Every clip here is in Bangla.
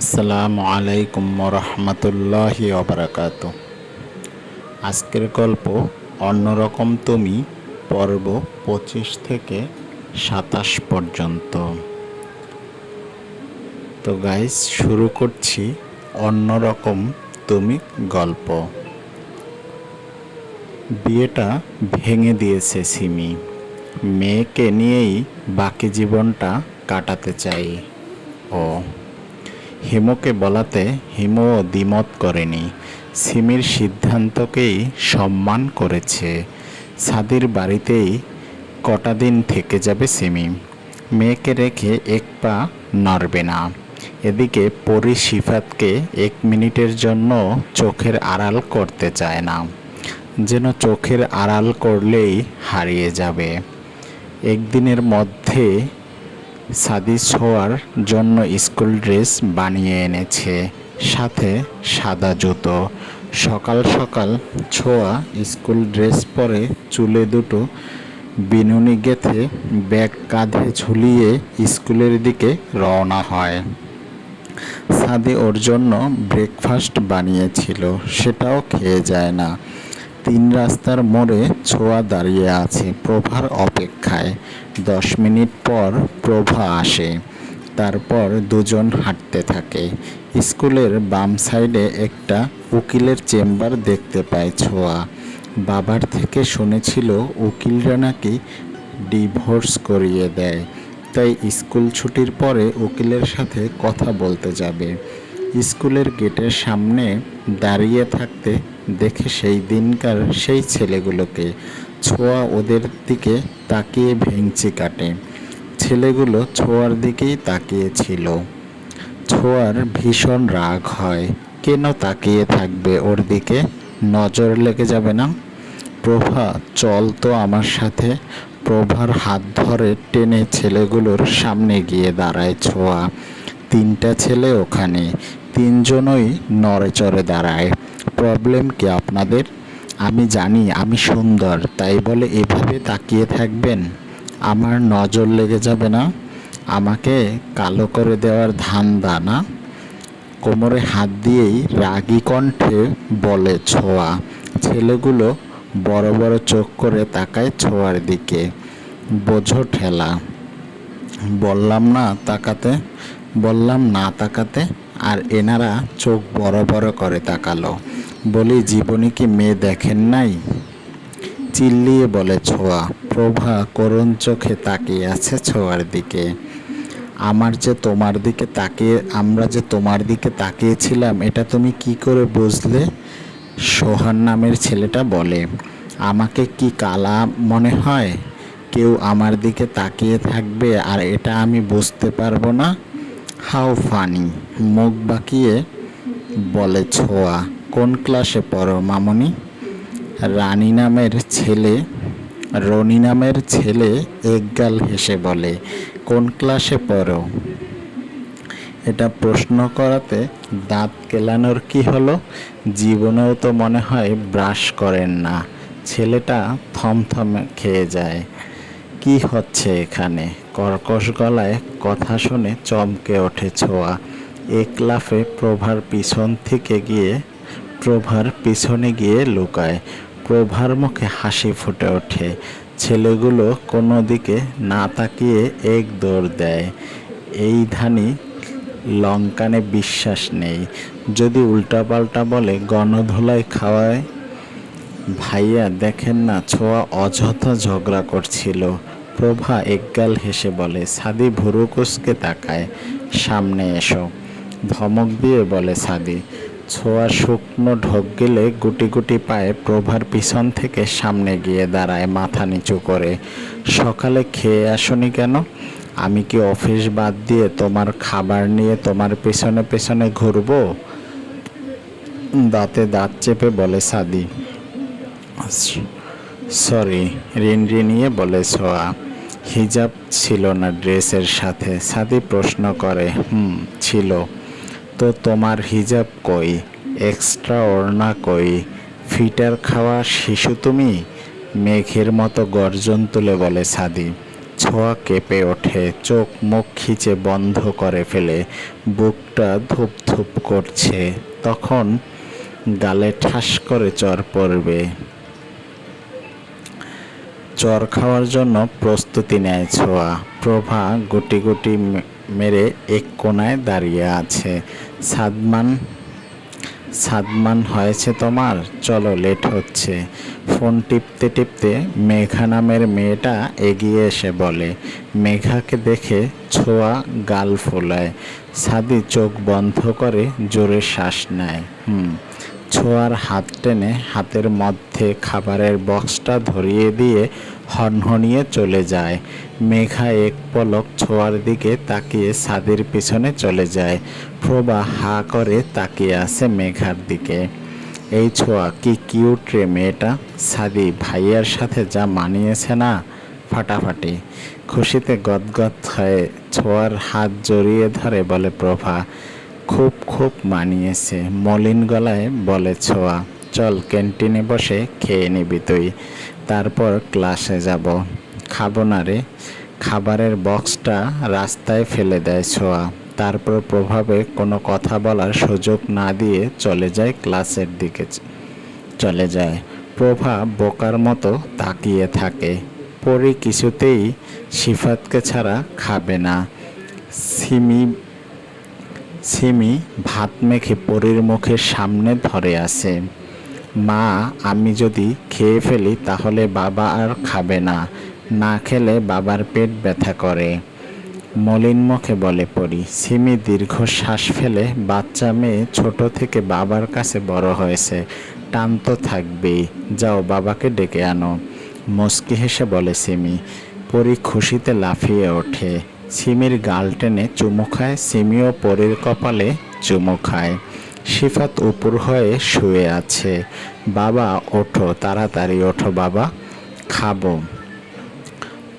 আসসালামু আলাইকুম রহমতুল্লাহি ওবরাকাত। আজকের গল্প অন্যরকম তুমি, পর্ব 25 থেকে 27 পর্যন্ত। তো গাইস, শুরু করছি অন্যরকম তুমি গল্প। বিয়েটা ভেঙে দিয়েছে সিমি। মেয়েকে নিয়েই বাকি জীবনটা কাটাতে চাই ও। হিমুকে বলাতে হিমুও দ্বিমত করেনি। সিমির সিদ্ধান্তকেই সম্মান করেছে। সাদির বাড়িতেই কটা দিন থেকে যাবে সিমি। মেয়েকে রেখে এক পা নড়বে না। এদিকে পরি সিফাতকে 1 মিনিটের জন্য চোখের আড়াল করতে চায় না, যেন চোখের আড়াল করলেই হারিয়ে যাবে। একদিনের মধ্যে সাদি ছোঁয়ার জন্য স্কুল ড্রেস বানিয়ে এনেছে, সাথে সাদা জুতো। সকাল সকাল ছোঁয়া স্কুল ড্রেস পরে চুলে দুটো বিনুনি গেঁথে ব্যাগ কাঁধে ঝুলিয়ে স্কুলের দিকে রওনা হয়। সাদি ওর জন্য ব্রেকফাস্ট বানিয়েছিল, সেটাও খেয়ে যায় না। 3 রাস্তার মোড়ে ছোঁয়া দাঁড়িয়ে আছে প্রভার অপেক্ষায়। 10 মিনিট পর প্রভা আসে। তারপর দুজন হাঁটতে থাকে। স্কুলের বাম সাইডে একটা উকিলের চেম্বার দেখতে পায় ছোঁয়া। বাবার থেকে শুনেছিল উকিলরা নাকি ডিভোর্স করিয়ে দেয়, তাই স্কুল ছুটির পরে উকিলের সাথে কথা বলতে যাবে। স্কুলের গেটের সামনে দাঁড়িয়ে থাকতে দেখে সেই দিনকার সেই ছেলেগুলোকে। ছোঁয়া ওদের দিকে তাকিয়ে ভেঙচি কাটে। ছেলেগুলো ছোঁয়ার দিকেই তাকিয়েছিল। ছোঁয়ার ভীষণ রাগ হয়। কেন তাকিয়ে থাকবে ওর দিকে? নজর লেগে যাবে না? প্রভা, চল তো আমার সাথে। প্রভার হাত ধরে টেনে ছেলেগুলোর সামনে গিয়ে দাঁড়ায় ছোঁয়া। 3টা ছেলে ওখানে, 3জনই নড়েচড়ে দাঁড়ায়। প্রবলেম কি আপনাদের? আমি জানি আমি সুন্দর, তাই বলে এভাবে তাকিয়ে থাকবেন? আমার নজর লেগে যাবে না? আমাকে কালো করে দেওয়ার ধান্দা না? কোমরে হাত দিয়েই রাগী কণ্ঠে বলে ছোঁয়া। ছেলেগুলো বড় বড় চোখ করে তাকায় ছোঁয়ার দিকে। বোঝো ঠেলা। বললাম না তাকাতে। আর এনারা চোখ বড় বড় করে তাকালো। বলি, জীবনে কি মেয়ে দেখেন নাই? চিল্লিয়ে বলে ছোঁয়া। প্রভা করুণ চোখে তাকিয়ে আছে ছোঁয়ার দিকে। আমরা যে তোমার দিকে তাকিয়েছিলাম, এটা তুমি কি করে বুঝলে? সোহান নামের ছেলেটা বলে। আমাকে কি কালা মনে হয়? কেউ আমার দিকে তাকিয়ে থাকবে আর এটা আমি বুঝতে পারবো না? How funny. মুখ বাঁকিয়ে বলে ছোঁয়া। কোন ক্লাসে পড়ো মামনি? রনি নামের ছেলে একগাল হেসে বলে, কোন ক্লাসে পড়ো? এটা প্রশ্ন করাতে দাঁত কেলানোর কি হলো? জীবনেও তো মনে হয় ব্রাশ করেন না। ছেলেটা থমথমে খেয়ে যায়। কি হচ্ছে এখানে? কর্কশ গলায় কথা শুনে চমকে ওঠে ছোঁয়া। এক লাফে প্রভার পিছনে গিয়ে লুকায়। প্রভার মুখে হাসি ফুটে ওঠে। ছেলেগুলো কোনো দিকে না তাকিয়ে এক দৌড় দেয়। এই ধানি লঙ্কানে বিশ্বাস নেই। যদি উল্টাপাল্টা বলে গণধোলাই খাওয়ায়। ভাইয়া দেখেন না, ছোঁয়া অযথা ঝগড়া করছিল। প্রভা একগাল হেসে বলে। সাদি ভুরু কুঁচকে তাকায়। সামনে এসো, ধমক দিয়ে বলে সাদি। ছোঁয়া শুকনো ঢোক গেলে গুটি গুটি পায়ে প্রভার পিছন থেকে সামনে গিয়ে দাঁড়ায় মাথা নিচু করে। সকালে খেয়ে আসনি কেন? আমি কি অফিস বাদ দিয়ে তোমার খাবার নিয়ে তোমার পেছনে পেছনে ঘুরবো? দাঁতে দাঁত চেপে বলে সাদি। সরি, রিনরিনিয়ে বলে ছোঁয়া। হিজাব ছিল না ড্রেসের সাথে? সাদি প্রশ্ন করে। ছিল। তো তোমার হিজাব কই? এক্সট্রা ওড়না কই? ফিটার খাওয়া শিশু তুমি? মেঘের মতো গর্জন তুলে বলে সাদি। ছোঁয়া কেঁপে ওঠে, চোখ মুখ খিচে বন্ধ করে ফেলে, বুকটা ধুপ ধুপ করছে। তখন গালে ঠাস করে চর পড়বে। চর খাওয়ার জন্য প্রস্তুতি নেয় ছোঁয়া। প্রভা গুটি গুটি মেরে এক কোণায় দাঁড়িয়ে আছে। সাদমান সাদমান হয়েছে তোমার, চলো লেট হচ্ছে। ফোন টিপতে টিপতে মেঘা নামের মেয়েটা এগিয়ে এসে বলে। মেঘাকে দেখে ছোঁয়া গাল ফোলায়। সাদি চোখ বন্ধ করে জোরে শ্বাস নেয়। ছোঁয়ার হাত টেনে হাতের মধ্যে খাবারের বক্সটা ধরিয়ে দিয়ে হনহনিয়ে চলে যায়। মেঘা এক পলক ছোঁয়ার দিকে তাকিয়ে সাদির পিছনে চলে যায়। প্রভা হা করে তাকিয়ে আছে মেঘার দিকে। এই ছোঁয়া কি কিউট রে মেয়েটা। সাদি ভাইয়ার সাথে যা মানিয়েছে না, ফাটাফাটি। খুশিতে গদগদ হয়ে ছোঁয়ার হাত জড়িয়ে ধরে বলে প্রভা, খুব খুব মানিয়েছে। মলিন গলায় বলে ছোঁয়া, চল ক্যান্টিনে বসে খেয়ে নিবি তুই, তারপর ক্লাসে যাব। খাবো না রে। খাবারের বক্সটা রাস্তায় ফেলে দেয় ছোঁয়া। তারপর প্রভাবে কোনো কথা বলার সুযোগ না দিয়ে চলে যায় ক্লাসের দিকে চলে যায়। প্রভা বোকার মতো তাকিয়ে থাকে। পরি কিছুতেই সিফাতকে ছাড়া খাবে না। সিমি ভাত মেখে পরীর মুখের সামনে ধরে আছে। মা, আমি যদি খেয়ে ফেলি তাহলে বাবা আর খাবে না, না খেলে বাবার পেট ব্যথা করে। মলিন মুখে বলে পরি। সিমি দীর্ঘশ্বাস ফেলে, বাচ্চা মেয়ে ছোট থেকে বাবার কাছে বড় হয়েছে, টান তো থাকবেই। যাও বাবাকে ডেকে আনো। মুচকি হেসে বলে সিমি। পরি খুশিতে লাফিয়ে ওঠে। সিমির গাল টেনে চুমু খায়। সিমিও পরীর কপালে চুমু খায়। সিফাত উপর হয়ে শুয়ে আছে। বাবা ওঠো, তাড়াতাড়ি ওঠো বাবা, খাবো।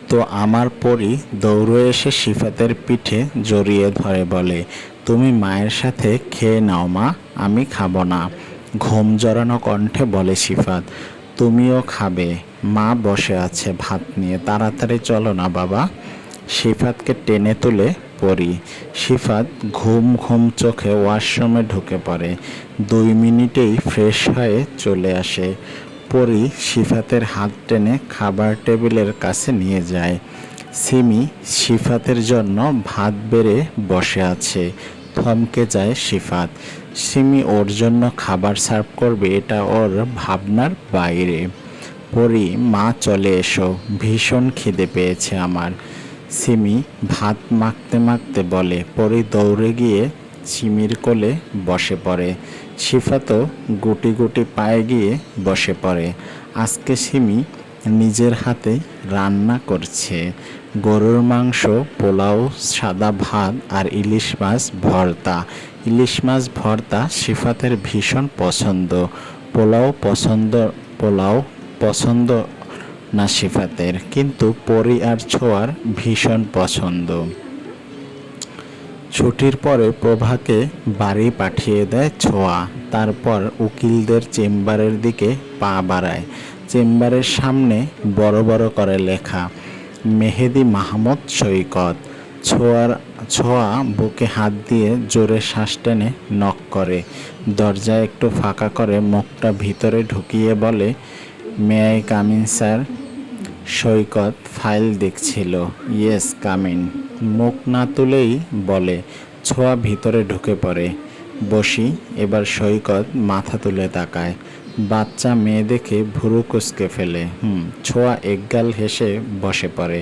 তো আমার পরি দৌড়ে এসে সিফাতের পিঠে জড়িয়ে ধরে বলে, তুমি মায়ের সাথে খেয়ে নাও মা, আমি খাবো না। ঘুম জড়ানো কণ্ঠে বলে সিফাত, তুমিও খাবে? মা বসে আছে ভাত নিয়ে, তাড়াতাড়ি চলো না বাবা। সিফাতকে টেনে তুলে পরি। সিফাত ঘুম ঘুম চোখে ওয়াশরুমে ঢুকে পড়ে। 2 মিনিটেই ফ্রেশ হয়ে চলে আসে। পরি সিফাতের হাত টেনে খাবার টেবিলের কাছে নিয়ে যায়। সিমি সিফাতের জন্য ভাত বেড়ে বসে আছে। থমকে যায় সিফাত। সিমি ওর জন্য খাবার সার্ভ করবে এটা ওর ভাবনার বাইরে। পরি, মা চলে এসো, ভীষণ খিদে পেয়েছে আমার। সিমি ভাত মাখতে মাখতে বলে। পরি দৌড়ে গিয়ে সিমির কোলে বসে পড়ে। সিফাতও গুটি গুটি পায়ে গিয়ে বসে পড়ে। আজকে সিমি নিজের হাতে রান্না করছে। গরুর মাংস, পোলাও, সাদা ভাত আর ইলিশ মাছ ভর্তা। ইলিশ মাছ ভর্তা সিফাতের ভীষণ পছন্দ। পোলাও পছন্দ না সিফাতের, কিন্তু পরি আর ছোঁয়ার ভীষণ পছন্দ। ছুটির পরে প্রভাকে বাড়ি পাঠিয়ে দেয় ছোঁয়া। তারপর উকিলদের চেম্বারের দিকে পা বাড়ায়। চেম্বারের সামনে বড় বড় করে লেখা, মেহেদি মাহমুদ সৈকত। ছোঁয়া বুকে হাত দিয়ে জোরে শ্বাস টেনে নক করে। দরজা একটু ফাঁকা করে মুখটা ভিতরে ঢুকিয়ে বলে, may I come in sir? Saikat file দেখছিল। Yes, come in. মুখ না তুলেই বলে। ছোঁয়া ভিতরে ঢুকে পড়ে। বসি। এবার সৈকত মাথা তুলে তাকায়। বাচ্চা মেয়ে দেখে ভুরু কুঁচকে ফেলে। ছোঁয়া একগাল হেসে বসে পড়ে।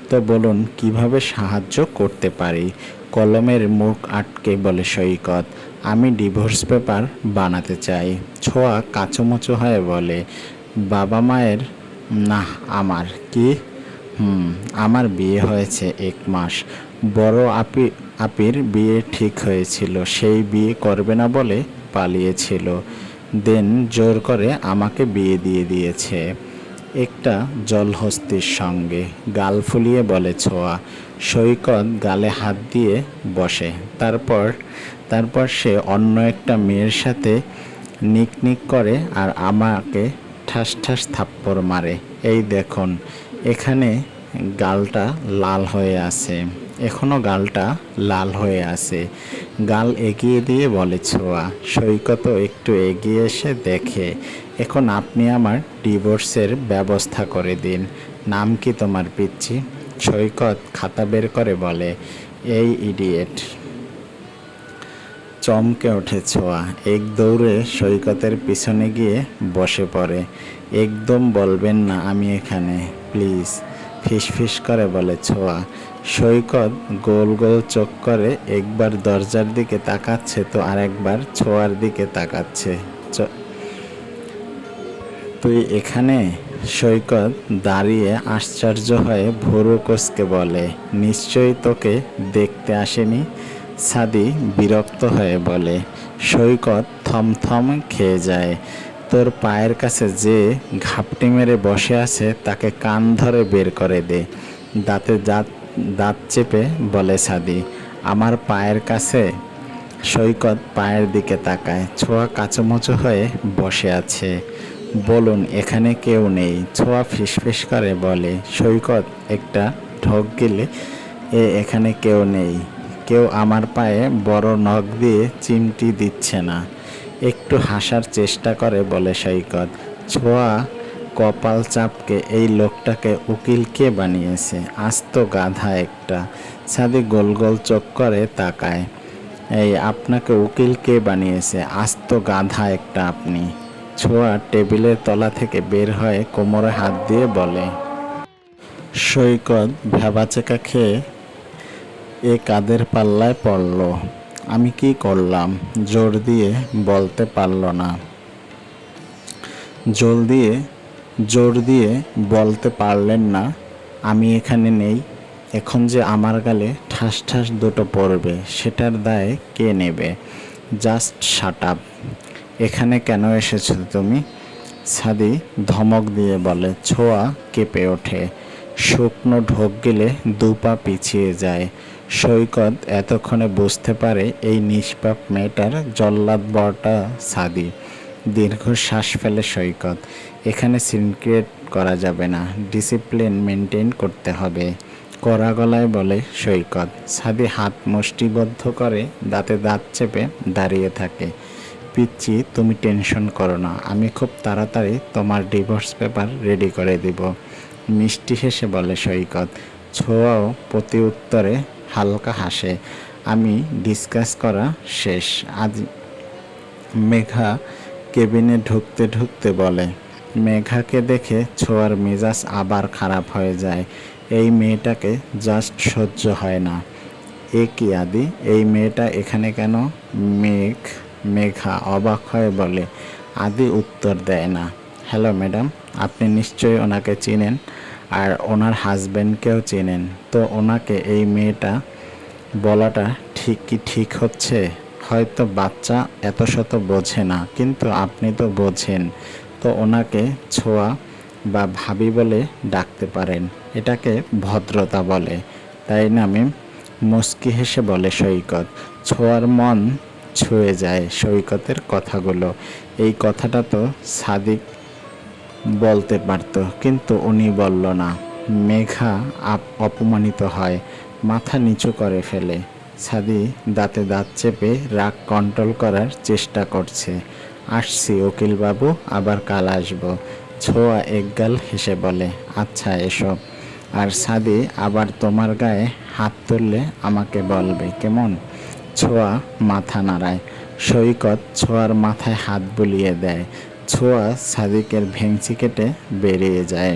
তো বলুন কিভাবে সাহায্য করতে পারি? কলমের মুখ আটকে বলে সৈকত, আমি ডিভোর্স পেপার বানাতে চাই। ছোঁয়া কাঁচুমুচু হয়ে বলে, বাবা মায়ের? না, আমার। কি? আমার বিয়ে হয়েছে 1 মাস। বড় আপির বিয়ে ঠিক হয়েছিল, সেই বিয়ে করবে না বলে পালিয়েছিল। দেন জোর করে আমাকে বিয়ে দিয়ে দিয়েছে একটা জলহস্তির সঙ্গে। গাল ফুলিয়ে বলে ছোঁয়া। সৈকত গালে হাত দিয়ে বসে। তারপর সে অন্য একটা মেয়ের সাথে নিকনিক করে আর আমাকে ঠাস ঠাস থাপ্পড় মারে। এই দেখুন, এখানে গালটা লাল হয়ে আছে, এখনো গালটা লাল হয়ে আছে। গাল এগিয়ে দিয়ে বলে ছোঁয়া। সৈকত একটু এগিয়ে এসে দেখে, এখন আপনি আমার ডিভোর্সের ব্যবস্থা করে দিন। নাম কি তোমার পিচ্ছি? সৈকত খাতা বের করে বলে, এই ইডিয়েট। চমকে ওঠে ছোঁয়া, এক দৌড়ে সৈকতের পিছনে গিয়ে বসে পড়ে। একদম বলবেন না আমি এখানে, প্লিজ, ফিসফিস করে বলে ছোঁয়া। সৈকত গোল গোল চোখ করে একবার দরজার দিকে তাকাচ্ছে তো আরেকবার ছোঁয়ার দিকে তাকাচ্ছে। তুই এখানে? সৈকত দাঁড়িয়ে আশ্চর্য হয়ে ভুরু কুঁচকে বলে, নিশ্চয়ই তোকে দেখতে আসেনি। সাদি বিরক্ত হয়ে বলে। সৈকত থমথম খেয়ে যায়। তোর পায়ের কাছে যে ঘাপটি মেরে বসে আছে তাকে কান ধরে বের করে দে। দাঁতে দাঁত চেপে বলে সাদি। আমার পায়ের কাছে? সৈকত পায়ের দিকে তাকায়। ছোঁয়া কাচুমুচু হয়ে বসে আছে। বলুন, এখানে কেউ নেই। ছোঁয়া ফিসফিস করে বলে। সৈকত একটা ঢোক গেলে, এখানে কেউ নেই। কেউ আমার পায়ে বড় নখ দিয়ে চিমটি দিচ্ছে না। একটু হাসার চেষ্টা করে বলে সৈকত। ছোঁয়া কপাল চাপকে, এই লোকটাকে উকিল কে বানিয়েছে? আস্ত গাধা একটা। সাদি গোল গোল চোখ করে তাকায়। এই আপনাকে উকিল কে বানিয়েছে? আস্ত গাধা একটা আপনি। ছোঁয়া টেবিলের তলা থেকে বের হয়ে কোমরে হাত দিয়ে বলে। সৈকত ভ্যাবাচেকা খেয়ে এ কাদের পাল্লায় পড়ল। আমি কি করলাম? জোর দিয়ে বলতে পারল না। জোর দিয়ে বলতে পারলেন না আমি এখানে নেই। এখন যে আমার গালে ঠাস ঠাস দুটো পড়বে সেটার দায় কে নেবে? Just shut up. এখানে কেন এসেছো তুমি? সাদি ধমক দিয়ে বলে। ছোঁয়া কেঁপে ওঠে। শুকনো ঢোক গেলে দু পা পিছিয়ে যায়। সৈকত এতক্ষণে বুঝতে পারে এই নিষ্পাপ মেয়েটার জল্লাদ বরটা সাদি। দীর্ঘশ্বাস ফেলে সৈকত। এখানে সিন ক্রিয়েট করা যাবে না, ডিসিপ্লিন মেনটেন করতে হবে, কড়া গলায় বলে সৈকত। সাদি হাত মুষ্টিবদ্ধ করে দাঁতে দাঁত চেপে দাঁড়িয়ে থাকে। পিচ্চি, তুমি টেনশন করো না, আমি খুব তাড়াতাড়ি তোমার ডিভোর্স পেপার রেডি করে দিব, মিষ্টি হেসে বলে সৈকত। ছোঁয়াও প্রতি উত্তরে হালকা হাসে। আমি ডিসকাস করা শেষ। আজ মেঘা কেবিনে ঢুকতে ঢুকতে বলে। মেঘাকে দেখে ছোঁয়ার মেজাজ আবার খারাপ হয়ে যায়। এই মেয়েটাকে জাস্ট সহ্য হয় না। এ কি আদি, এই মেয়েটা এখানে কেন? মেঘা অবাক হয়ে বলে। আদি উত্তর দেয় না। হ্যালো ম্যাডাম, আপনি নিশ্চয়ই ওনাকে চিনেন, আর ওনার হাজব্যান্ডকেও চেনেন, তো ওনাকে এই মেয়েটা বলাটা ঠিক হচ্ছে? হয়তো বাচ্চা এত শত বোঝে না, কিন্তু আপনি তো বোঝেন, তো ওনাকে ছোঁয়া বা ভাবি বলে ডাকতে পারেন, এটাকে ভদ্রতা বলে, তাই না ম্যাম? মুচকি হেসে বলে সৈকত। ছোঁয়ার মন ছুঁয়ে যায় সৈকতের কথাগুলো। এই কথাটা তো সাদিক বলতে পারত, কিন্তু উনি বলল না। মেঘা অপমানিত হয়, মাথা নিচু করে ফেলে। সাদি দাঁতে দাঁত চেপে রাগ কন্ট্রোল করার চেষ্টা করছে। আসছি উকিলবাবু, আবার কাল আসবো। ছোঁয়া একগাল হেসে বলে, আচ্ছা এসো। আর সাদি আবার তোমার গায়ে হাত তুললে আমাকে বলবে, কেমন? ছোঁয়া মাথা নাড়ায়। সৈকত ছোঁয়ার মাথায় হাত বুলিয়ে দেয়। ছোঁয়া সাদিকের ভেংচি কেটে বেরিয়ে যায়।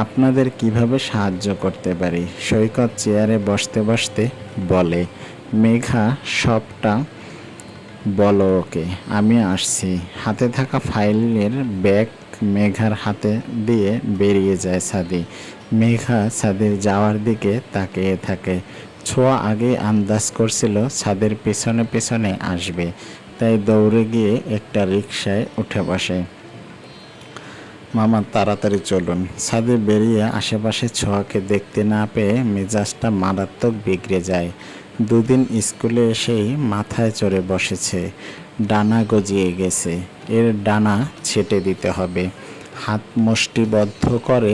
আপনাদের কিভাবে সাহায্য করতে পারি? সৈকত চেয়ারে বসতে বসতে বলে। মেঘা সবটা বলো ওকে, আমি আসছি। হাতে থাকা ফাইলের ব্যাগ মেঘার হাতে দিয়ে বেরিয়ে যায় সাদি। মেঘা সাদির যাওয়ার দিকে তাকিয়ে থাকে। ছোঁয়া আগে আন্দাজ করছিল সাদের পেছনে পেছনে আসবে, তাই দৌড়ে গিয়ে একটা রিকশায় উঠে বসে। মামা তাড়াতাড়ি চলুন। ছাদে বেরিয়ে আশেপাশে ছোঁয়াকে দেখতে না পেয়ে মেজাজটা মারাত্মক বিগড়ে যায়। দুদিন স্কুলে এসেই মাথায় চড়ে বসেছে, ডানা গজিয়ে গেছে, এর ডানা ছেটে দিতে হবে। হাত মুষ্টিবদ্ধ করে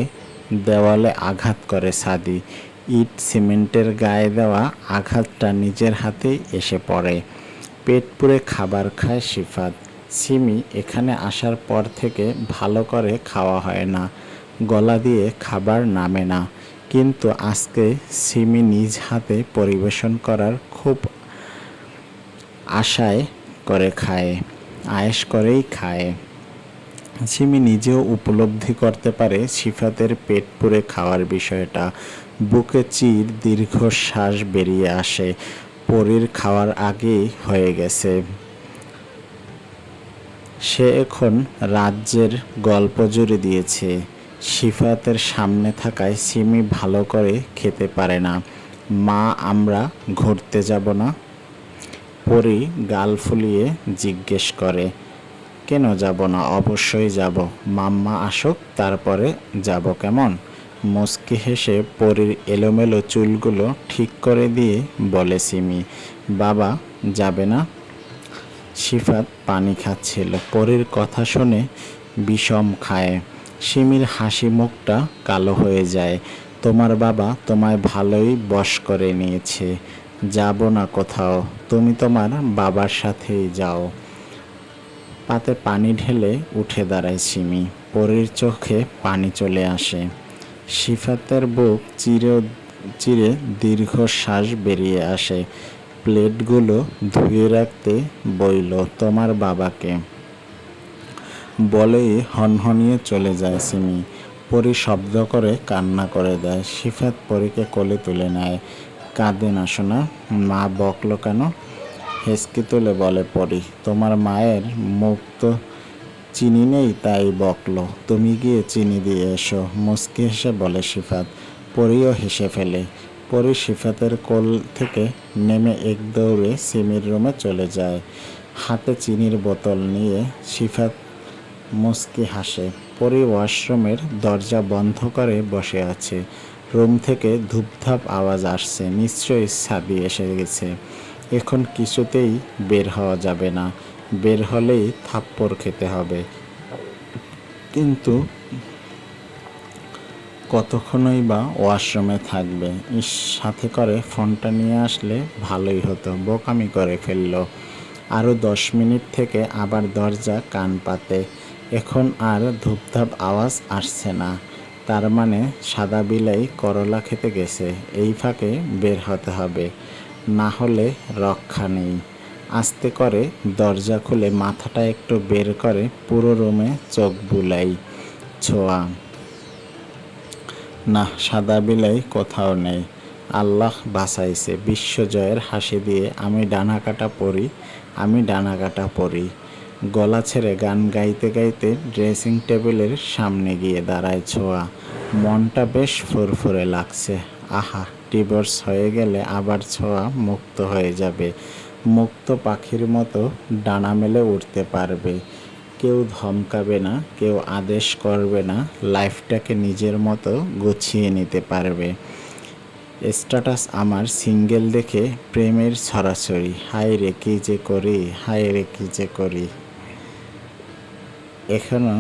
দেওয়ালে আঘাত করে সাদি। ইট সিমেন্টের গায়ে দেওয়া আঘাতটা নিজের হাতেই এসে পড়ে। পেট পুড়ে খাবার খায় সিফাত। সিমি এখানে আসার পর থেকে ভালো করে খাওয়া হয় না, গলা দিয়ে খাবার নামে না। কিন্তু আজকে সিমি নিজ হাতে পরিবেশন করার খুব আশায় করে খায়, আয়েশ করেই খায়। সিমি নিজেও উপলব্ধি করতে পারে সিফাতের পেট পুড়ে খাওয়ার বিষয়টা। বুকে চির দীর্ঘশ্বাস বেরিয়ে আসে। পরীর খাওয়ার আগেই হয়ে গেছে। সে এখন রাজ্যের গল্প জুড়ে দিয়েছে। সিফাতের সামনে থাকায় সিমি ভালো করে খেতে পারে না। মা, আমরা ঘুরতে যাব না? পরী গাল ফুলিয়ে জিজ্ঞেস করে। কেন যাব না? অবশ্যই যাব। মাম্মা আসুক, তারপরে যাব কেমন? মুচকি হেসে পরীর এলোমেলো চুলগুলো ঠিক করে দিয়ে বলে সিমি। বাবা যাবে না? সিফাত পানি খাচ্ছিল। পরীর কথা শুনে বিষম খায়। সিমির হাসি মুখটা কালো হয়ে যায়। তোমার বাবা তোমায় ভালোই বশ করে নিয়েছে। যাব না কোথাও, তুমি তোমার বাবার সাথেই যাও। পাতে পানি ঢেলে উঠে দাঁড়ায় সিমি। পরীর চোখে পানি চলে আসে। সিফাতের বুক চিরে চিরে দীর্ঘশ্বাস বেরিয়ে আসে। প্লেটগুলো ধুয়ে রাখতে বইল তোমার বাবাকে, বলেই হনহনিয়ে চলে যায় সিমি। পরী শব্দ করে কান্না করে দেয়। সিফাত পরীকে কোলে তুলে নেয়। কাঁদে না শোনা, মা বকলো কেন? হেসকে তুলে বলে পরী, তোমার মায়ের মুখ তো চিনি নেই তাই বকলো। তুমি গিয়ে চিনি দিয়ে এসো। মুচকি হেসে বলে সিফাত। পরীও হেসে ফেলে। পরী সিফাতের কোল থেকে নেমে এক দৌড়ে সিমির রুমে চলে যায়। হাতে চিনির বোতল নিয়ে সিফাত মুচকি হাসে। পরী ওয়াশরুমের দরজা বন্ধ করে বসে আছে। রুম থেকে ধূপধাপ আওয়াজ আসছে। নিশ্চয়ই সাদি এসে গেছে। এখন কিছুতেই বের হওয়া যাবে না। বের হলেই থাপ্পড় খেতে হবে। কিন্তু কতক্ষণই বা ওয়াশরুমে থাকবে? সাথে করে ফোনটা নিয়ে আসলে ভালোই হতো। বোকামি করে ফেলল। আরও 10 মিনিট থেকে আবার দরজা কান পাতে। এখন আর ধূপধাপ আওয়াজ আসছে না। তার মানে সাদা বিলাই করলা খেতে গেছে। এই ফাঁকে বের হতে হবে, না হলে রক্ষা নেই। আস্তে করে দরজা খুলে মাথাটা একটু বের করে পুরো রুমে চোখ বুলাই। ছোঁয়া না, সাদা বিলাই কোথাও নেই। আল্লাহ বাঁচাইছে। বিশ্বজয়ের হাসি দিয়ে আমি ডানা কাটা পড়ি, আমি ডানা কাটা পড়ি। গলা ছেড়ে গান গাইতে গাইতে ড্রেসিং টেবিলের সামনে গিয়ে দাঁড়ায় ছোঁয়া। মনটা বেশ ফুরফুরে লাগছে। আহা, ডিভোর্স হয়ে গেলে আবার ছোঁয়া মুক্ত হয়ে যাবে। মুক্ত পাখির মতো ডানা মেলে উঠতে পারবে। কেউ ধমকাবে না, কেউ আদেশ করবে না। লাইফটাকে নিজের মতো গুছিয়ে নিতে পারবে। স্ট্যাটাস আমার সিঙ্গেল দেখে প্রেমের ছড়াছড়ি। হায় রে কী যে করি, হায় রে কী যে করি। এখনো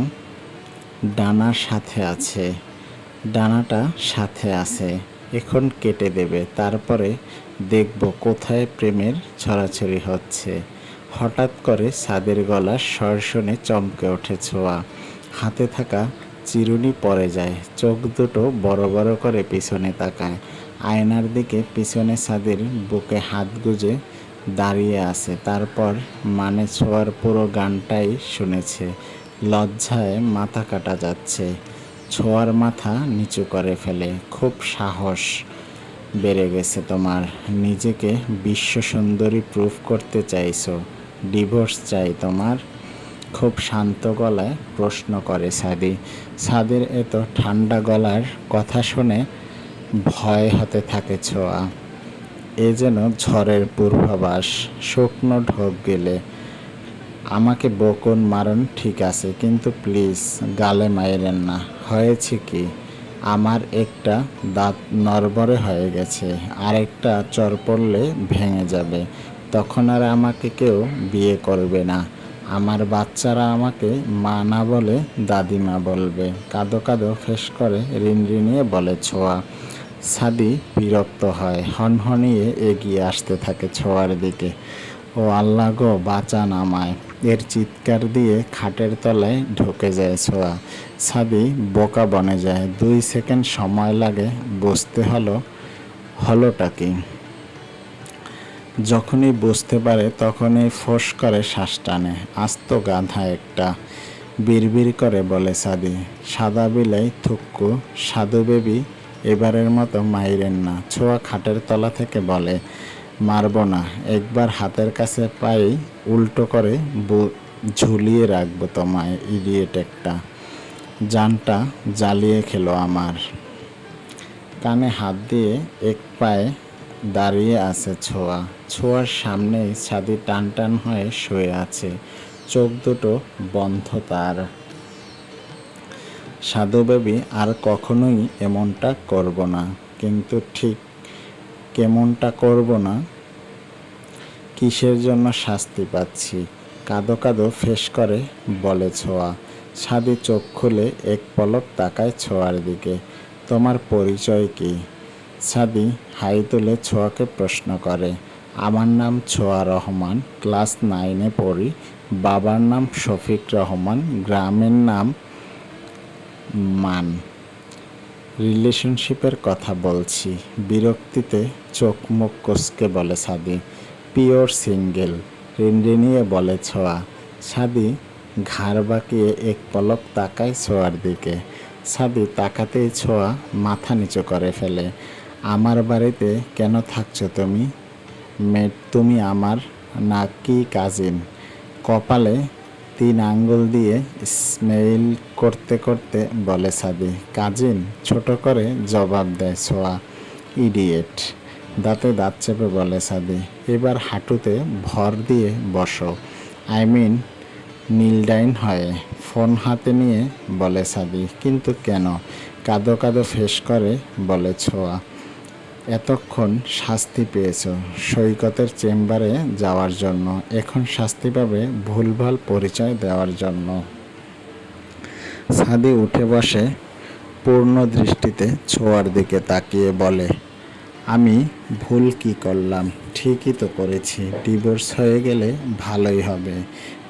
ডানার সাথে আছে, ডানাটা সাথে আছে। এখন কেটে দেবে, তারপরে দেখব কোথায় প্রেমের ছড়াছড়ি হচ্ছে। হঠাৎ করে ছাদের গলার স্বর শুনে চমকে ওঠে ছোঁয়া। হাতে থাকা চিরুনি পড়ে যায়। চোখ দুটো বড় বড় করে পিছনে তাকায়। আয়নার দিকে পিছনে ছাদের বুকে হাত গুজে দাঁড়িয়ে আছে। তারপর মানে ছোঁয়ার পুরো গানটাই শুনেছে। লজ্জায় মাথা কাটা যাচ্ছে। ছোঁয়ার মাথা নিচু করে ফেলে। খুব সাহস বেড়ে গেছে তোমার। নিজেকে বিশ্ব সুন্দরী প্রুফ করতে চাইছো। ডিভোর্স চাই তোমার? খুব শান্ত গলায় প্রশ্ন করে সাদি। সাদির এত ঠান্ডা গলার কথা শুনে ভয় হতে থাকে ছোঁয়া। এ যেন ঝড়ের পূর্বাভাস। শুকনো ঢোক গেলে আমাকে বকুন মারুন ঠিক আছে, কিন্তু প্লিজ গালে মাইরেন না। হয়েছে কি, আমার একটা দাঁত নড়বড়ে হয়ে গেছে, আরেকটা চড় পড়লে ভেঙে যাবে। তখন আর আমাকে কেউ বিয়ে করবে না। আমার বাচ্চারা আমাকে মা না বলে দাদিমা বলবে। কাঁদো কাঁদো ফেস করে রিনরিনিয়ে বলে ছোঁয়া। সাদি বিরক্ত হয়, হনহনিয়ে এগিয়ে আসতে থাকে ছোঁয়ার দিকে। ও আল্লাহ গো, বাঁচান আমায়! এর চিৎকার দিয়ে খাটের তলায় ঢুকে যায় ছোঁয়া। সাদি বোকা বনে যায়। 2 সেকেন্ড সময় লাগে বুঝতে হলোটা কি। যখনই বুঝতে পারে তখনই ফোঁস করে শ্বাস টানে। আস্ত গাধা একটা, বিড়বিড় করে বলে সাদি। সাদা বিলাই থুক্কু, সাধু বেবি, এবারের মতো মাইরেন না। ছোঁয়া খাটের তলা থেকে বলে, মারব না, একবার হাতের কাছে পাই উল্টো করে ঝুলিয়ে রাখবো তোমায়, ইডিয়েট একটা। জানটা জ্বালিয়ে খেলো আমার। কানে হাত দিয়ে এক পায়ে দাঁড়িয়ে আছে ছোঁয়া। ছোঁয়ার সামনেই ছাদি টান টান হয়ে শুয়ে আছে, চোখ দুটো বন্ধ তার। সাধু বেবি, আর কখনোই এমনটা করব না। কিন্তু ঠিক কেমনটা করব না? কিসের জন্য শাস্তি পাচ্ছি? কাঁদো কাঁদো ফেস করে বলে ছোঁয়া। সাদি চোখ খুলে এক পলক তাকায় ছোঁয়ার দিকে। তোমার পরিচয় কি? সাদি হাই তুলে ছোঁয়াকে প্রশ্ন করে। আমার নাম ছোঁয়া রহমান, ক্লাস 9-এ পড়ি। বাবার নাম শফিক রহমান, গ্রামের নাম মান। রিলেশনশিপের কথা বলছি। বিরক্তিতে চোখ মুখ কুঁচকে বলে সাদি। পিওর সিঙ্গেল, রিনরিনিয়ে বলে ছোঁয়া। সাদি ঘাড় বাঁকিয়ে এক পলক তাকায় ছোঁয়ার দিকে। সাদি তাকাতেই ছোঁয়া মাথা নিচু করে ফেলে। আমার বাড়িতে কেন থাকছো তুমি? মেট তুমি আমার না কি কাজিন? কপালে 3 আঙ্গুল দিয়ে স্মেইল করতে করতে বলে সাদি। কাজিন? ছোট করে জবাব দেয় ছোঁয়া। ইডিয়েট! দাঁতে দাঁত চেপে বলে সাদি। এবার হাঁটুতে ভর দিয়ে বসো, আই মিন নীলডাইন হয়ে। ফোন হাতে নিয়ে বলে সাদি। কিন্তু কেন? কাঁদো কাঁদো ফেস করে বলে ছোঁয়া। এতক্ষণ শাস্তি পেয়েছ সৈকতের চেম্বারে যাওয়ার জন্য, এখন শাস্তি পাবে ভুলভাল পরিচয় দেওয়ার জন্য। সাদি উঠে বসে, পূর্ণ দৃষ্টিতে ছোঁয়ার দিকে তাকিয়ে বলে, আমি ভুল কি করলাম? ঠিকই তো করেছি, ডিভোর্স হয়ে গেলে ভালোই হবে।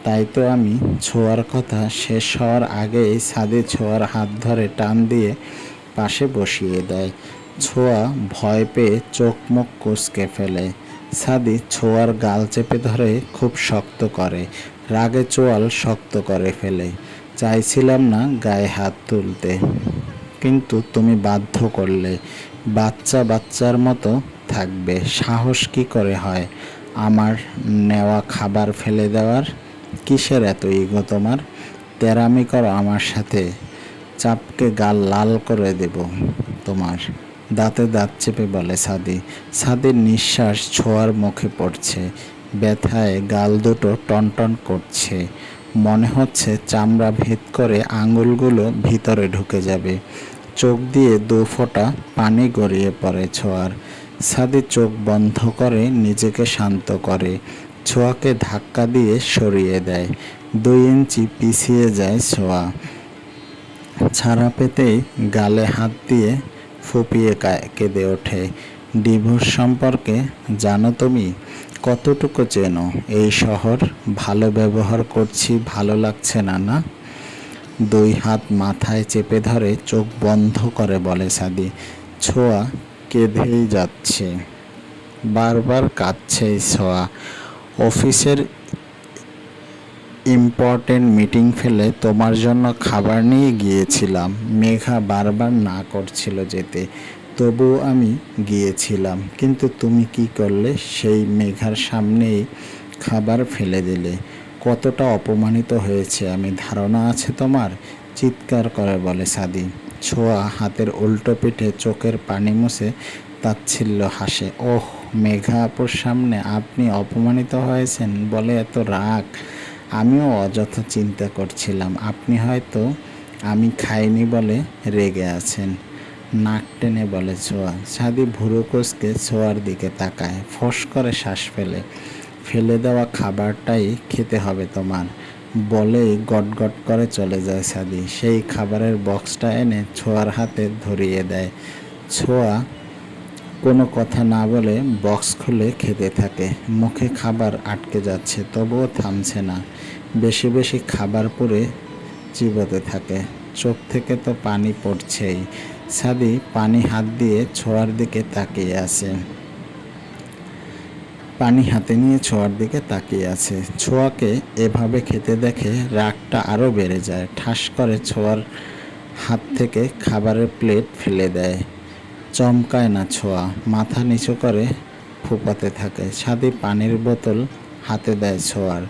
তাই তো আমি ছোঁয়ার কথা শেষ হওয়ার আগেই সাদি ছোঁয়ার হাত ধরে টান দিয়ে পাশে বসিয়ে দেয়। ছোঁয়া ভয় পেয়ে চোখ মুখ কুঁচকে ফেলে। সাদি ছোঁয়ার গাল চেপে ধরে খুব শক্ত করে, রাগে চোয়াল শক্ত করে ফেলে। চাইছিলাম না গায়ে হাত তুলতে, কিন্তু তুমি বাধ্য করলে। বাচ্চার মতো থাকবে, সাহস কি করে হয় আমার নেওয়া খাবার ফেলে দেওয়ার? কিসের এত ইগো তোমার? তেরামি করো আমার সাথে, চাপকে গাল লাল করে দেব তোমার। দাঁতে দাঁত চেপে বলে সাদি। সাদির নিঃশ্বাস ছোঁয়ার মুখে পড়ছে, ব্যথায় গাল দুটো টনটন করছে। মনে হচ্ছে চামড়া ভেদ করে আঙুলগুলো ভিতরে ঢুকে যাবে। চোখ দিয়ে 2 ফোঁটা পানি গড়িয়ে পড়ে ছোঁয়ার। সাদি চোখ বন্ধ করে নিজেকে শান্ত করে, ছোঁয়াকে ধাক্কা দিয়ে সরিয়ে দেয়। 2 ইঞ্চি পিছিয়ে যায় ছোঁয়া। ছাড়া পেতেই গালে হাত দিয়ে ফুপিয়ে কেঁদে ওঠে। ডিভোর্স সম্পর্কে জানো তুমি? কতটুকু চেনো এই শহর? ভালো ব্যবহার করছি, ভালো লাগছে না না? 2 হাত মাথায় চেপে ধরে চোখ বন্ধ করে বলে সাদি। ছোঁয়া কেঁদেই যাচ্ছে, বারবার কাঁদছে ছোঁয়া। অফিসের ইম্পর্টেন্ট মিটিং ফেলে তোমার জন্য খাবার নিয়ে গিয়েছিলাম। মেঘা বারবার না করছিল যেতে, তবুও আমি গিয়েছিলাম। কিন্তু তুমি কি করলে? সেই মেঘার সামনেই খাবার ফেলে দিলে। কতটা অপমানিত হয়েছে আমি ধারণা আছে তোমার? চিৎকার করে বলে সাদি। ছোঁয়া হাতের উল্টো পিঠে চোখের পানি মুছে তাচ্ছিল্য হাসে। ওহ, মেঘা আপুর সামনে আপনি অপমানিত হয়েছেন বলে এত রাগ? আমিও অযথা চিন্তা করছিলাম আপনি হয়তো আমি খাইনি বলে রেগে আছেন। নাক টেনে বলে ছোঁয়া। সাদি ভুরু কুঁচকে ছোঁয়ার দিকে তাকায়, ফোঁস করে শ্বাস ফেলে দেওয়া খাবারটাই খেতে হবে তোমার, বলেই গট গট করে চলে যায় সাদি। সেই খাবারের বক্সটা এনে ছোঁয়ার হাতে ধরিয়ে দেয়। ছোঁয়া কোনো কথা না বলে বক্স খুলে খেতে থাকে। মুখে খাবার আটকে যাচ্ছে, তবুও থামছে না। বেশি বেশি খাবার পুরে চিবোতে থাকে। চোখ থেকে তো পানি পড়ছেই। সাদি পানি হাত দিয়ে ছোঁয়ার দিকে তাকিয়ে আছে। পানি হাতে নিয়ে ছোঁয়ার দিকে তাকিয়ে আছে। ছোঁয়াকে এভাবে খেতে দেখে রাগটা আরও বেড়ে যায়। ঠাস করে ছোঁয়ার হাত থেকে খাবারের প্লেট ফেলে দেয়। চমকায় না ছোঁয়া, মাথা নিচু করে ফুপাতে থাকে। সাদি পানির বোতল হাতে দেয় ছোঁয়ার,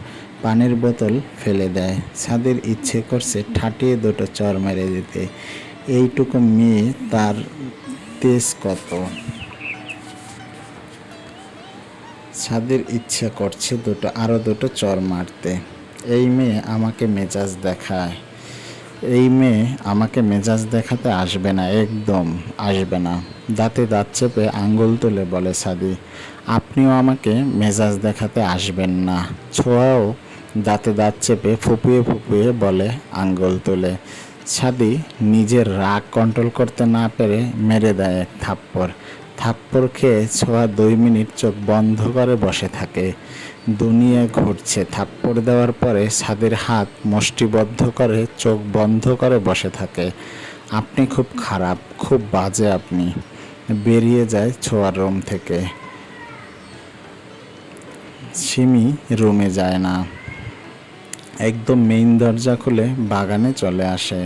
পানির বোতল ফেলে দেয়। সাদির ইচ্ছে করছে ঠাটিয়ে দুটো চর মেরে দিতে। এইটুকু মেয়ে, তার তেজ কত! সাদির ইচ্ছে করছে আরও দুটো চর মারতে। এই মেয়ে আমাকে মেজাজ দেখায়। এই মেয়ে আমাকে মেজাজ দেখাতে আসবে না, একদম আসবে না। দাঁতে দাঁত চেপে আঙ্গুল তুলে বলে সাদি, আপনিও আমাকে মেজাজ দেখাতে আসবেন না। ছোঁয়াও দাঁতে দাঁত চেপে ফুপিয়ে ফুপিয়ে বলে আঙ্গুল তুলে। সাদি নিজের রাগ কন্ট্রোল করতে না পেরে মেরে দেয় এক থাপ্পড়। থাপ্পড় খেয়ে ছোঁয়া 2 মিনিট চোখ বন্ধ করে বসে থাকে। দুনিয়া ঘুরছে। থাপ্পড় দেওয়ার পরে সাদির হাত মুষ্টিবদ্ধ করে চোখ বন্ধ করে বসে থাকে। আপনি খুব খারাপ, খুব বাজে আপনি। বেরিয়ে যায় ছোঁয়ার রুম থেকে। সিমি রুমে যায় না, একদম মেইন দরজা খুলে বাগানে চলে আসে।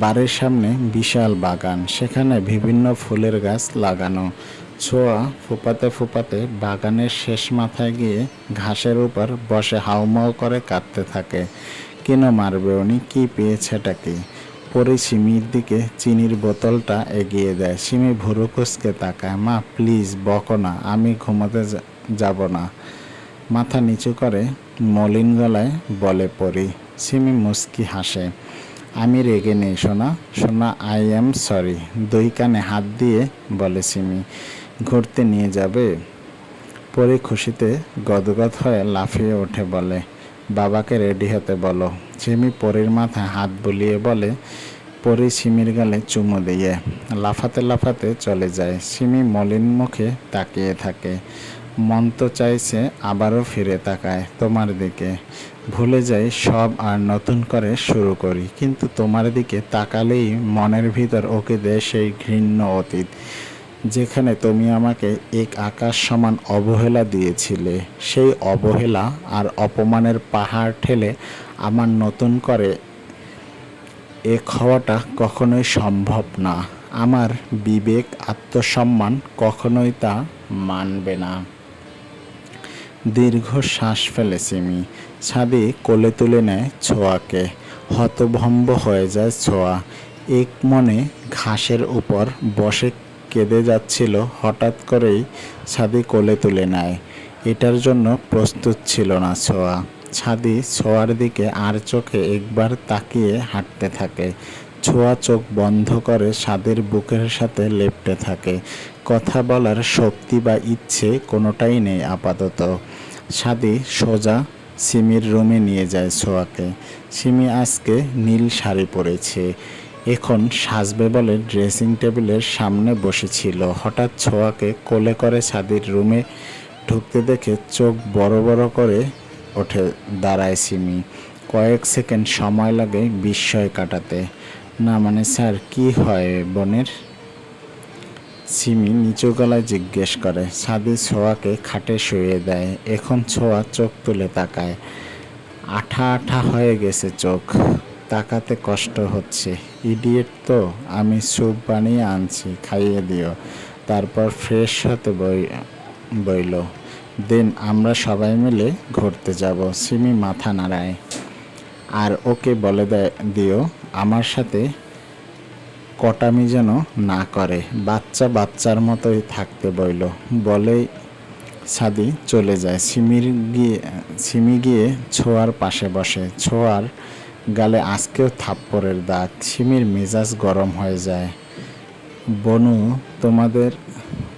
বাড়ির সামনে বিশাল বাগান, সেখানে বিভিন্ন ফুলের গাছ লাগানো। ছোঁয়া ফুপাতে ফুপাতে বাগানের শেষ মাথায় গিয়ে ঘাসের উপর বসে হাউমাউ করে কাঁদতে থাকে। কেন মারবে উনি? কি পেয়েছেটা কি? পরে সিমির দিকে চিনির বোতলটা এগিয়ে দেয়। সিমি ভুরু কুঁচকে তাকায়। মা প্লিজ বকো না, আমি ঘুমোতে যাব না। মাথা নিচু করে মলিন গলায় বলে পরি। সিমি মুচকি হাসে। আমি রেগে নেই সোনা, সোনা আই অ্যাম সরি। 2 কানে হাত দিয়ে বলে সিমি। ঘুরতে নিয়ে যাবে? পরি খুশিতে গদগদ হয়ে লাফিয়ে ওঠে, বলে বাবাকে রেডি হতে বলো। সিমি পরির মাথায় হাত বুলিয়ে বলে। পরি সিমির গালে চুমু দিয়ে লাফাতে লাফাতে চলে যায়। সিমি মলিন মুখে তাকিয়ে থাকে। মন তো চাইছে আবারও ফিরে তাকায় তোমার দিকে, ভুলে যাই সব আর নতুন করে শুরু করি। কিন্তু তোমার দিকে তাকালেই মনের ভিতর ওকে দেয় সেই ঘৃণ্য অতীত, যেখানে তুমি আমাকে এক আকাশ সমান অবহেলা দিয়েছিলে। সেই অবহেলা আর অপমানের পাহাড় ঠেলে আমার নতুন করে এক হওয়াটা কখনোই সম্ভব না। আমার বিবেক, আত্মসম্মান কখনোই তা মানবে না। দীর্ঘ শ্বাস ফেলে সিমি। সাদি কোলে তুলে নেয় ছোঁয়াকে। হতভম্ব হয়ে যায় ছোঁয়া। এক মনে ঘাসের উপর বসে কেঁদে যাচ্ছিল। হঠাৎ করেই সাদি কোলে তুলে নেয়। এটার জন্য প্রস্তুত ছিল না ছোঁয়া। সাদি ছোঁয়ার দিকে আর চোখে একবার তাকিয়ে হাঁটতে থাকে। ছোঁয়া চোখ বন্ধ করে সাদির বুকের সাথে লেপ্টে থাকে। কথা বলার শক্তি বা ইচ্ছে কোনোটাই নেই আপাতত। সাদি সোজা সিমির রুমে নিয়ে যায় ছোঁয়াকে। সিমি আজকে নীল শাড়ি পরেছে, এখন সাজবে বলে ড্রেসিং টেবিলের সামনে বসেছিল। হঠাৎ ছোঁয়াকে কোলে করে সাদির রুমে ঢুকতে দেখে চোখ বড় বড় করে ওঠে দাঁড়ায় সিমি। কয়েক সেকেন্ড সময় লাগে বিস্ময় কাটাতে। না মানে স্যার, কি হয় বোনের? সিমি নিচু গলায় জিজ্ঞেস করে। সাদি ছোঁয়াকে খাটে শুয়ে দেয়। এখন ছোঁয়া চোখ তুলে তাকায়। আঠা আঠা হয়ে গেছে চোখ, তাকাতে কষ্ট হচ্ছে। ইডিয়েট তো, আমি স্যুপ বানিয়ে আনছি, খাইয়ে দিও, তারপর ফ্রেশ হতে বইল। দেন আমরা সবাই মিলে ঘুরতে যাব। সিমি মাথা নাড়ায়। আর ওকে বলে দিও আমার সাথে কটামি যেন না করে, বাচ্চা বাচ্চার মতোই থাকতে বইল। বলেই সাদি চলে যায়। সিমি গিয়ে ছোঁয়ার পাশে বসে। ছোঁয়ার গালে আজকেও থাপ্পড়ের দাগ। সিমির মেজাজ গরম হয়ে যায়। বনু,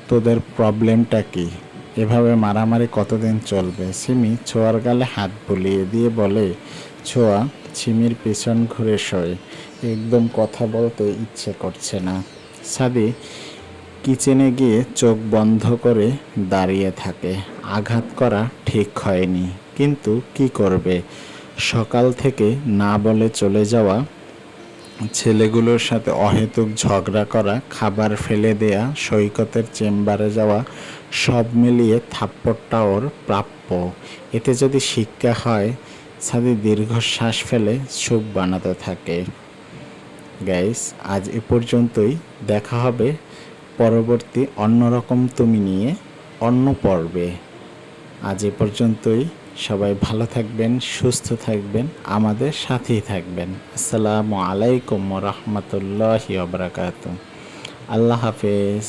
তোদের প্রবলেমটা কি? এভাবে মারামারি কতদিন চলবে? সিমি ছোঁয়ার গালে হাত বুলিয়ে দিয়ে বলে, ছোঁয়া সিমির পিছন ঘুরে শোয়। একদম কথা বলতে ইচ্ছে করছে না। সাদি কিচেনে গিয়ে চোখ বন্ধ করে দাঁড়িয়ে থাকে। আঘাত করা ঠিক হয়নি, কিন্তু কি করবে? সকাল থেকে না বলে চলে যাওয়া, ছেলেগুলোর সাথে অহেতুক ঝগড়া করা, খাবার ফেলে দেয়া, সৈকতের চেম্বারে যাওয়া, সব মিলিয়ে থাপ্পড়টা ওর প্রাপ্য। এতে যদি শিক্ষা হয়। সাদি দীর্ঘশ্বাস ফেলে সুপ বানাতে থাকে। গাইস, আজ এ পর্যন্তই। দেখা হবে পরবর্তী অন্যরকম তুমি নিয়ে অন্য পর্বে। আজ এ পর্যন্তই। সবাই ভালো থাকবেন, সুস্থ থাকবেন, আমাদের সাথেই থাকবেন। আসসালামু আলাইকুম ওয়া রাহমাতুল্লাহি ওয়া বারাকাতুহু। আল্লাহ হাফেজ।